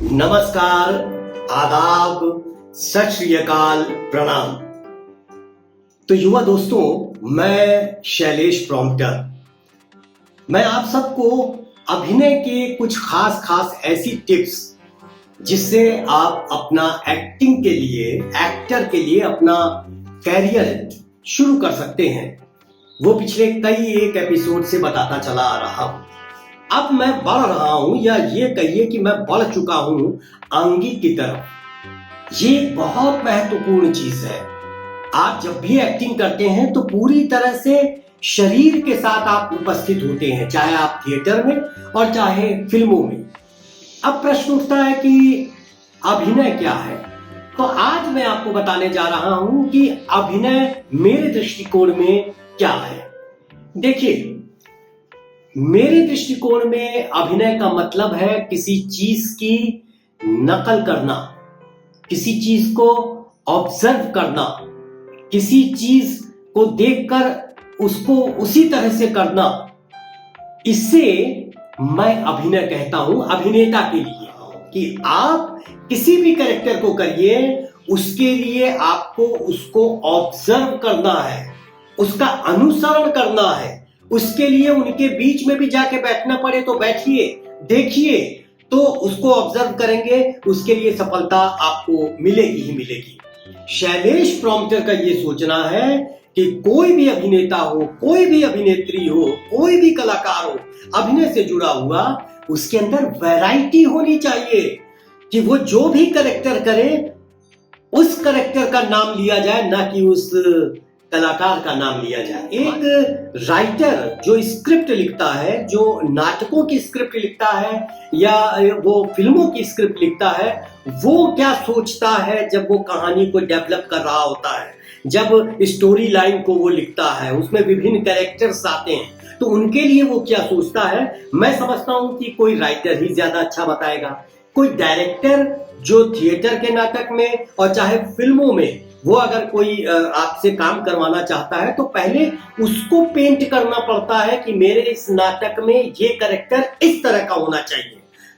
नमस्कार, आदाब, सत श्री अकाल, प्रणाम। तो युवा दोस्तों, मैं शैलेश प्रॉम्प्टर। मैं आप सबको अभिनय के कुछ खास ऐसी टिप्स जिससे आप अपना एक्टिंग के लिए, एक्टर के लिए अपना कैरियर शुरू कर सकते हैं, वो पिछले कई एक एपिसोड से बताता चला आ रहा हूं। अब मैं बढ़ रहा हूं, या ये कहिए कि मैं बढ़ चुका हूं अंगिक की तरफ। ये बहुत महत्वपूर्ण चीज है। आप जब भी एक्टिंग करते हैं तो पूरी तरह से शरीर के साथ आप उपस्थित होते हैं, चाहे आप थिएटर में और चाहे फिल्मों में। अब प्रश्न उठता है कि अभिनय क्या है। तो आज मैं आपको बताने जा रहा हूं कि अभिनय मेरे दृष्टिकोण में क्या है। देखिए, मेरे दृष्टिकोण में अभिनय का मतलब है किसी चीज की नकल करना, किसी चीज को ऑब्जर्व करना, किसी चीज को देखकर उसको उसी तरह से करना। इससे मैं अभिनय कहता हूं अभिनेता के लिए, कि आप किसी भी कैरेक्टर को करिए, उसके लिए आपको उसको ऑब्जर्व करना है, उसका अनुसरण करना है। उसके लिए उनके बीच में भी जाके बैठना पड़े तो बैठिए, देखिए, तो उसको ऑब्जर्व करेंगे, उसके लिए सफलता आपको मिलेगी ही मिलेगी। शैलेश प्रॉम्प्टर का ये सोचना है कि कोई भी अभिनेता हो, कोई भी अभिनेत्री हो, कोई भी कलाकार हो, अभिनय से जुड़ा हुआ, उसके अंदर वैरायटी होनी चाहिए, कि वो जो भी कैरेक्टर करे उस कैरेक्टर का नाम लिया जाए, ना कि उस कलाकार का नाम लिया जाए। एक राइटर जो स्क्रिप्ट लिखता है, जो नाटकों की स्क्रिप्ट लिखता है या वो फिल्मों की स्क्रिप्ट लिखता है, वो क्या सोचता है जब वो कहानी को डेवलप कर रहा होता है, जब स्टोरी लाइन को वो लिखता है, उसमें विभिन्न कैरेक्टर्स आते हैं, तो उनके लिए वो क्या सोचता है। मैं समझता हूं कि कोई राइटर ही ज्यादा अच्छा बताएगा। कोई डायरेक्टर जो थिएटर के नाटक में और चाहे फिल्मों में, वो अगर कोई आपसे काम करवाना चाहता है तो पहले उसको पेंट करना पड़ता है कि मेरे इस नाटक में ये कैरेक्टर इस तरह का होना चाहिए।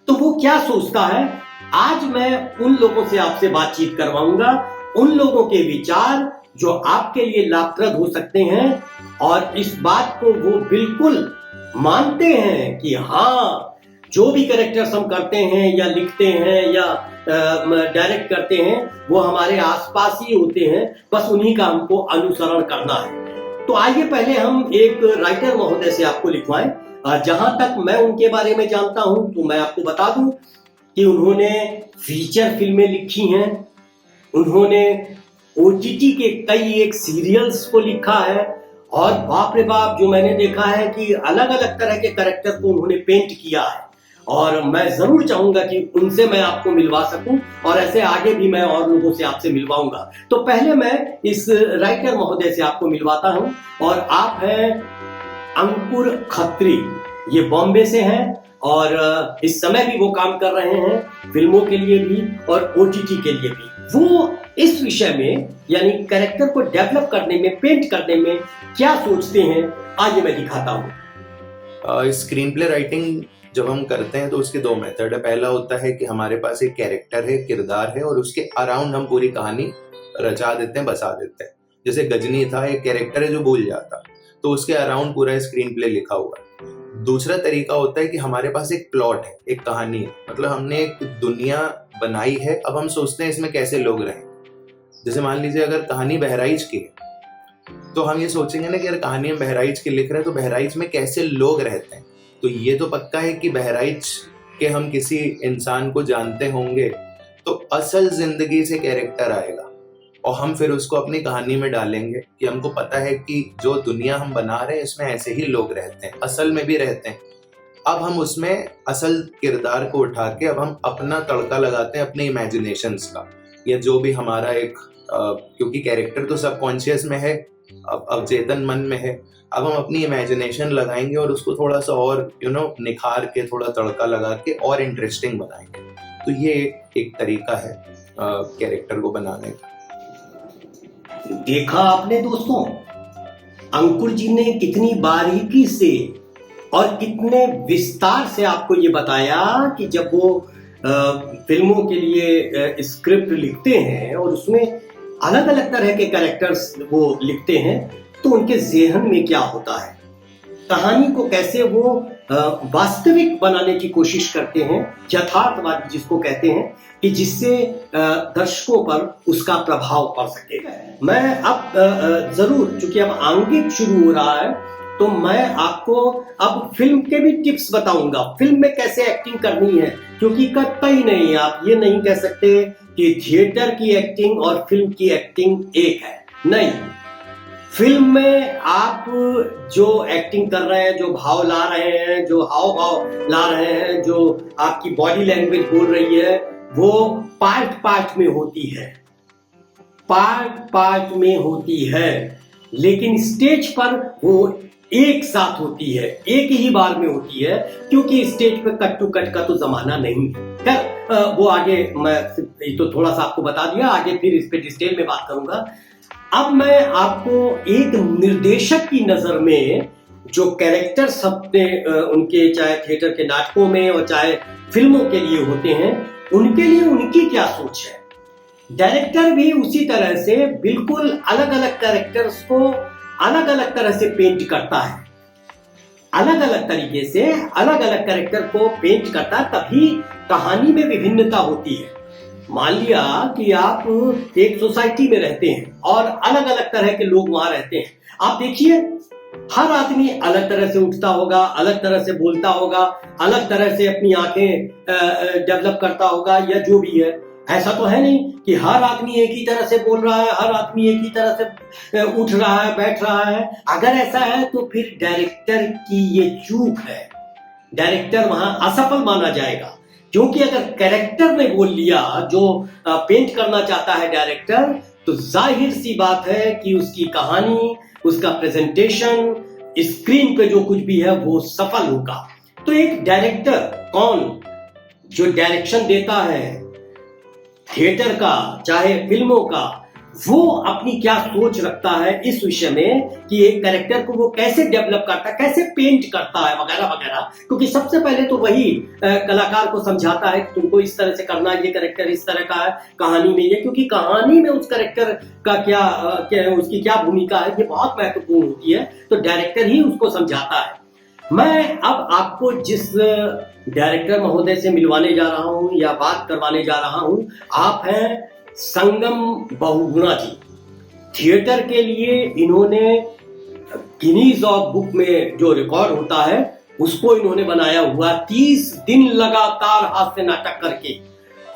तो वो क्या सोचता है, आज मैं उन लोगों से आपसे बातचीत करवाऊंगा, उन लोगों के विचार जो आपके लिए लाभप्रद हो सकते हैं, और इस बात को वो बिल्कुल मानते हैं कि हाँ, जो भी कैरेक्टर्स हम करते हैं या लिखते हैं या डायरेक्ट करते हैं, वो हमारे आसपास ही होते हैं, बस उन्हीं का हमको अनुसरण करना है। तो आइए पहले हम एक राइटर महोदय से आपको लिखवाएं। जहां तक मैं उनके बारे में जानता हूं तो मैं आपको बता दूं कि उन्होंने फीचर फिल्में लिखी हैं, उन्होंने ओटीटी के कई एक सीरियल्स को लिखा है, और बाप रे बाप, जो मैंने देखा है कि अलग अलग तरह के कैरेक्टर को उन्होंने पेंट किया है। और मैं जरूर चाहूंगा कि उनसे मैं आपको मिलवा सकूं, और ऐसे आगे भी मैं और लोगों से आपसे मिलवाऊंगा। तो पहले मैं इस राइटर महोदय से आपको मिलवाता हूं, और आप हैं अंकुर खत्री। ये बॉम्बे से हैं और इस समय भी वो काम कर रहे हैं, फिल्मों के लिए भी और ओटीटी के लिए भी। वो इस विषय में, यानी कैरेक्टर को डेवलप करने में, पेंट करने में क्या सोचते हैं, आइए मैं दिखाता हूं। स्क्रीन प्ले राइटिंग जब हम करते हैं तो उसके दो मेथड है। पहला होता है कि हमारे पास एक कैरेक्टर है, किरदार है, और उसके अराउंड हम पूरी कहानी रचा देते हैं, बसा देते हैं। जैसे गजनी था, एक कैरेक्टर है जो भूल जाता, तो उसके अराउंड पूरा स्क्रीन प्ले लिखा हुआ है। दूसरा तरीका होता है कि हमारे पास एक प्लॉट है, एक कहानी है, मतलब हमने एक दुनिया बनाई है, अब हम सोचते हैं इसमें कैसे लोग रहें। जैसे मान लीजिए अगर कहानी बहराइच की है, तो हम ये सोचेंगे ना कि अगर कहानी हम बहराइच की लिख रहे हैं तो बहराइच में कैसे लोग रहते हैं। तो ये तो पक्का है कि बहराइच के हम किसी इंसान को जानते होंगे, तो असल जिंदगी से कैरेक्टर आएगा, और हम फिर उसको अपनी कहानी में डालेंगे कि हमको पता है कि जो दुनिया हम बना रहे हैं इसमें ऐसे ही लोग रहते हैं, असल में भी रहते हैं। अब हम उसमें असल किरदार को उठा के अब हम अपना तड़का लगाते हैं अपने इमेजिनेशंस का, या जो भी हमारा एक क्योंकि कैरेक्टर तो सबकॉन्शियस में है, अब अवचेतन मन में है, अब हम अपनी इमेजिनेशन लगाएंगे और उसको थोड़ा सा और निखार के, थोड़ा तड़का लगा के और इंटरेस्टिंग बनाएंगे। तो ये एक तरीका है कैरेक्टर को बनाने का। देखा आपने दोस्तों, अंकुर जी ने कितनी बारीकी से और कितने विस्तार से आपको ये बताया कि जब वो फिल्मों के लिए स्क्रिप्ट लिखते हैं और उसमें अलग अलग तरह के कैरेक्टर्स वो लिखते हैं, तो उनके ज़हन में क्या होता है, कहानी को कैसे वो वास्तविक बनाने की कोशिश करते हैं, यथार्थवादी जिसको कहते हैं, कि जिससे दर्शकों पर उसका प्रभाव पड़ सके। मैं अब जरूर, चूंकि अब आंगिक शुरू हो रहा है, तो मैं आपको अब फिल्म के भी टिप्स बताऊंगा, फिल्म में कैसे एक्टिंग करनी है, क्योंकि कतई नहीं, आप ये नहीं कह सकते कि थिएटर की एक्टिंग और फिल्म की एक्टिंग एक है, नहीं। फिल्म में आप जो एक्टिंग कर रहे हैं, जो भाव ला रहे हैं, जो हाव भाव ला रहे हैं, जो आपकी बॉडी लैंग्वेज बोल रही है, वो पार्ट पार्ट में होती है, पार्ट पार्ट में होती है, लेकिन स्टेज पर वो एक साथ होती है, एक ही बार में होती है, क्योंकि स्टेज पे कट टू कट का तो जमाना नहीं है। वो आगे मैं तो थोड़ा सा आपको बता दिया, आगे फिर इस पे डिटेल में बात करूंगा। अब मैं आपको एक निर्देशक की नजर में जो कैरेक्टर्स अपने उनके चाहे थिएटर के नाटकों में और चाहे फिल्मों के लिए होते हैं, उनके लिए उनकी क्या सोच है। डायरेक्टर भी उसी तरह से बिल्कुल अलग अलग कैरेक्टर्स को अलग अलग तरह से पेंट करता है, अलग अलग तरीके से अलग अलग कैरेक्टर को पेंट करता है, तभी कहानी में विभिन्नता होती है। मान लिया कि आप एक सोसाइटी में रहते हैं और अलग अलग तरह के लोग वहां रहते हैं, आप देखिए हर आदमी अलग तरह से उठता होगा, अलग तरह से बोलता होगा, अलग तरह से अपनी आंखें डेवलप करता होगा, या जो भी है। ऐसा तो है नहीं कि हर आदमी एक ही तरह से बोल रहा है, हर आदमी एक ही तरह से उठ रहा है, बैठ रहा है। अगर ऐसा है तो फिर डायरेक्टर की ये चूक है, डायरेक्टर वहां असफल माना जाएगा। क्योंकि अगर कैरेक्टर ने बोल लिया जो पेंट करना चाहता है डायरेक्टर, तो जाहिर सी बात है कि उसकी कहानी, उसका प्रेजेंटेशन, स्क्रीन पे जो कुछ भी है वो सफल होगा। तो एक डायरेक्टर कौन, जो डायरेक्शन देता है थिएटर का चाहे फिल्मों का, वो अपनी क्या सोच रखता है इस विषय में कि एक कैरेक्टर को वो कैसे डेवलप करता है, कैसे पेंट करता है, वगैरह वगैरह। क्योंकि सबसे पहले तो वही कलाकार को समझाता है कि तुमको इस तरह से करना है, ये कैरेक्टर इस तरह का है कहानी में, ये क्योंकि कहानी में उस कैरेक्टर का क्या उसकी क्या भूमिका है, ये बहुत महत्वपूर्ण होती है, तो डायरेक्टर ही उसको समझाता है। मैं अब आपको जिस डायरेक्टर महोदय से मिलवाने जा रहा हूं या बात करवाने जा रहा हूं, आप हैं संगम बहुगुणा जी। थिएटर के लिए इन्होंने गिनीज ऑफ बुक में जो रिकॉर्ड होता है उसको इन्होंने बनाया हुआ, 30 दिन लगातार हास्य नाटक करके।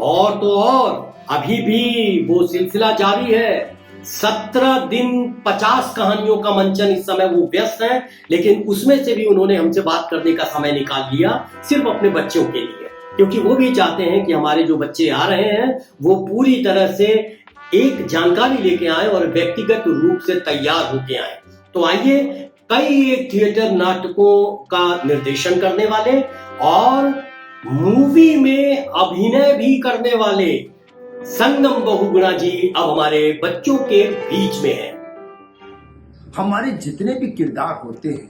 और तो और अभी भी वो सिलसिला जारी है, 17 दिन 50 कहानियों का मंचन इस समय वो व्यस्त है, लेकिन उसमें से भी उन्होंने हमसे बात करने का समय निकाल लिया सिर्फ अपने बच्चों के लिए, क्योंकि वो भी चाहते हैं कि हमारे जो बच्चे आ रहे हैं वो पूरी तरह से एक जानकारी लेके आए और व्यक्तिगत रूप से तैयार होके आए। तो आइए, कई एक थिएटर नाटकों का निर्देशन करने वाले और मूवी में अभिनय भी करने वाले संगम बहुगुणा जी अब हमारे बच्चों के बीच में हैं। हमारे जितने भी किरदार होते हैं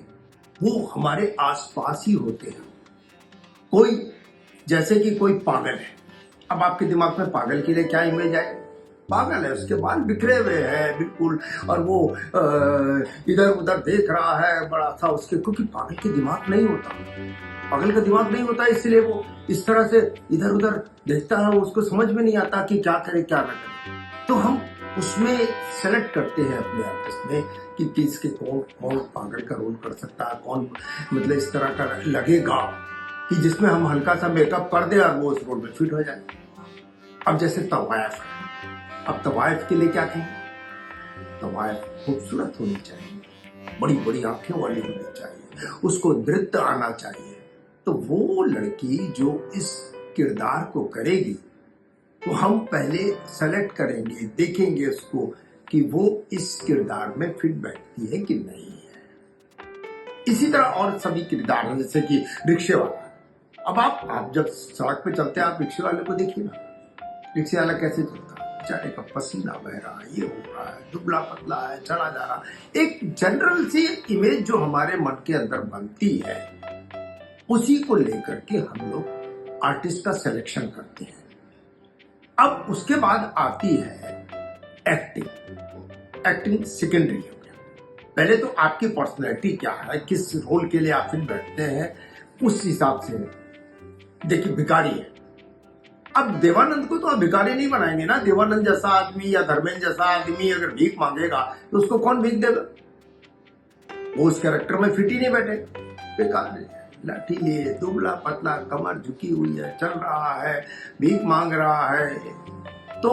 वो हमारे आसपास ही होते हैं। कोई, जैसे कि कोई पागल है, अब आपके दिमाग में पागल के लिए क्या इमेज आए? पागल है, उसके बाल बिखरे हुए हैं बिल्कुल, और वो इधर उधर देख रहा है बड़ा सा उसके, क्योंकि पागल के दिमाग नहीं होता, पागल का दिमाग नहीं होता, इसलिए वो इस तरह से इधर उधर देखता है, उसको समझ में नहीं आता कि क्या करे क्या न करे। तो हम उसमें सेलेक्ट करते हैं अपने आर्टिस्ट में कि किसके कौन पागल का रोल कर सकता है, कौन मतलब इस तरह का लगेगा कि जिसमें हम हल्का सा मेकअप कर दे और वो उस रोल में फिट हो जाए। अब जैसे तवायफ है, अब तवायफ के लिए क्या कहें? तवायफ खूबसूरत होनी चाहिए, बड़ी बड़ी आंखें वाली होनी चाहिए, उसको नृत्य आना चाहिए। तो वो लड़की जो इस किरदार को करेगी, तो हम पहले सेलेक्ट करेंगे, देखेंगे उसको कि वो इस किरदार में फिट बैठती है कि नहीं है। इसी तरह और सभी किरदार हैं, जैसे कि रिक्शे वाला। अब आप जब सड़क पे चलते हैं, आप रिक्शे वाले को देखिए ना, रिक्शे वाला कैसे चलता है, बेचारे का पसीना बह रहा है, ये हो रहा है, दुबला पतला है, चला जा रहा है। एक जनरल सी इमेज जो हमारे मन के अंदर बनती है, उसी को लेकर के हम लोग आर्टिस्ट का सिलेक्शन करते हैं। अब उसके बाद आती है एक्टिंग। एक्टिंग सेकेंडरी हो गया। पहले तो आपकी पर्सनैलिटी क्या है, किस रोल के लिए आप फिल्म बैठते हैं, उस हिसाब से। देखिए भिखारी है, अब देवानंद को तो आप भिखारी नहीं बनाएंगे ना। देवानंद जैसा आदमी या धर्मेंद्र जैसा आदमी अगर भीख मांगेगा तो उसको कौन भीख देगा? वो उस कैरेक्टर में फिट ही नहीं बैठे। बेकार है, लाठी लिए, दुबला पतला, कमर झुकी हुई है, चल रहा है, भीख मांग रहा है। तो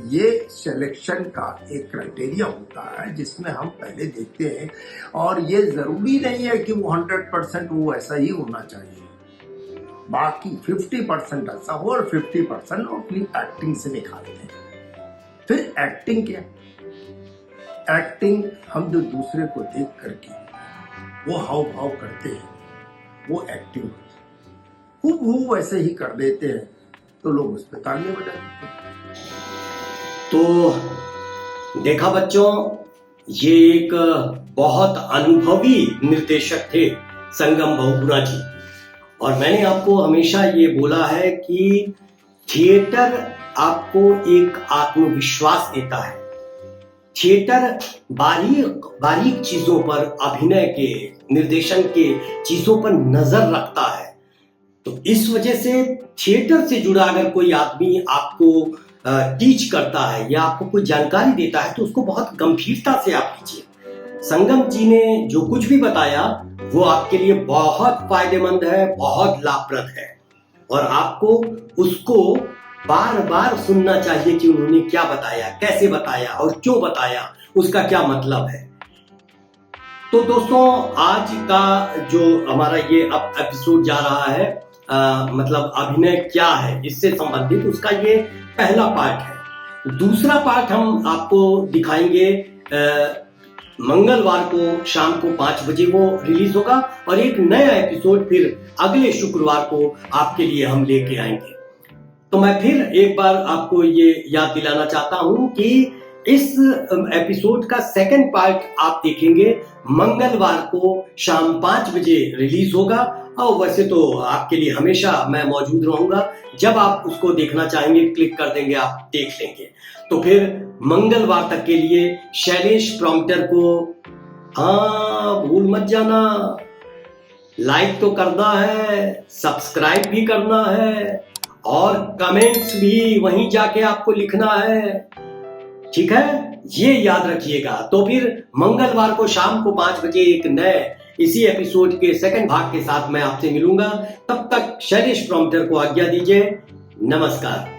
ये सिलेक्शन का एक क्राइटेरिया होता है जिसमें हम पहले देखते हैं, और ये जरूरी नहीं है कि वो 100% वो ऐसा ही होना चाहिए। बाकी 50% ऐसा हो और 50% अपनी एक्टिंग से निखारते हैं। फिर एक्टिंग क्या? एक्टिंग हम जो दूसरे को देख करके वो हाव भाव करते हैं, वो एक्टिंग होती है। खूब वैसे ही कर देते हैं तो लोग उस पर तालियां बजा देते हैं। तो देखा बच्चों, ये एक बहुत अनुभवी निर्देशक थे संगम बहुगुणा जी, और मैंने आपको हमेशा ये बोला है कि थिएटर आपको एक आत्मविश्वास देता है। थिएटर बारीक बारीक चीजों पर, अभिनय के, निर्देशन के चीजों पर नजर रखता है। तो इस वजह से थिएटर से जुड़ा अगर कोई आदमी आपको टीच करता है या आपको कोई जानकारी देता है तो उसको बहुत गंभीरता से आप लीजिए। संगम जी ने जो कुछ भी बताया वो आपके लिए बहुत फायदेमंद है, बहुत लाभप्रद है, और आपको उसको बार बार सुनना चाहिए कि उन्होंने क्या बताया, कैसे बताया और क्यों बताया, उसका क्या मतलब है। तो दोस्तों, आज का जो हमारा ये अब एपिसोड जा रहा है, मतलब अभिनय क्या है इससे संबंधित, उसका ये पहला पार्ट है। दूसरा पार्ट हम आपको दिखाएंगे मंगलवार को शाम को 5 बजे वो रिलीज होगा, और एक नया एपिसोड फिर अगले शुक्रवार को आपके लिए हम लेके आएंगे। तो मैं फिर एक बार आपको ये याद दिलाना चाहता हूं कि इस एपिसोड का सेकंड पार्ट आप देखेंगे मंगलवार को शाम 5 बजे रिलीज होगा, और वैसे तो आपके लिए हमेशा मैं मौजूद रहूंगा। जब आप उसको देखना चाहेंगे क्लिक कर देंगे, आप देख लेंगे। तो फिर मंगलवार तक के लिए शैलेश प्रॉम्प्टर को भूल मत जाना, लाइक तो करना है, सब्सक्राइब भी करना है, और कमेंट्स भी वहीं जाके आपको लिखना है, ठीक है? ये याद रखिएगा। तो फिर मंगलवार को शाम को 5 बजे एक नए इसी एपिसोड के सेकंड भाग के साथ मैं आपसे मिलूंगा। तब तक शैलेश प्रॉम्प्टर को आज्ञा दीजिए। नमस्कार।